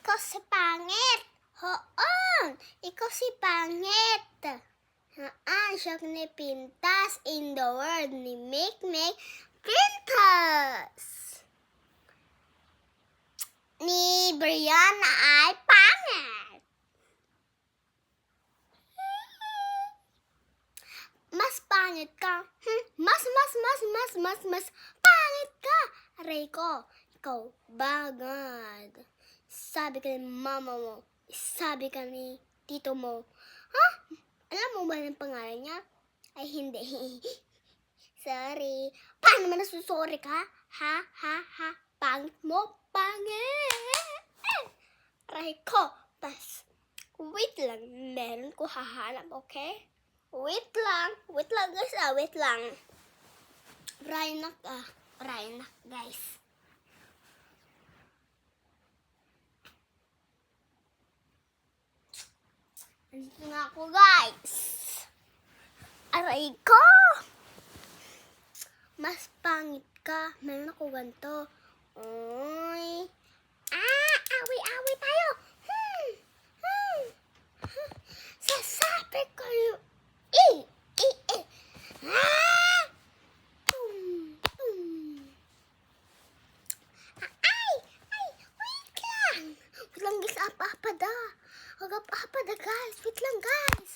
ikaw si pangit. Hoon, ikaw si pangit. Siya ni Pintas in the world ni Make Pintas. Ni Brianna ay pangit. Mas pangit ka. Mas pangit ka. Aray ko, ikaw bagad. Sabi ka ni mama mo, sabi ka ni tito mo. Alam mo ba ang pangalan niya? Ay, hindi. Sorry. Paano naman nasusorry ka? Ha? Pangit mo? Pangit! Aray ko. Wait lang. Meron ko hahanap, okay? Wait lang guys, wait lang. Raynak, guys. Andito na ako, guys. Aray ko! Mas pangit ka. Meron ako ganito. Uy. Away tayo. Sasabi ko yung wait lang guys, apa-apa da, guys, wait lang guys,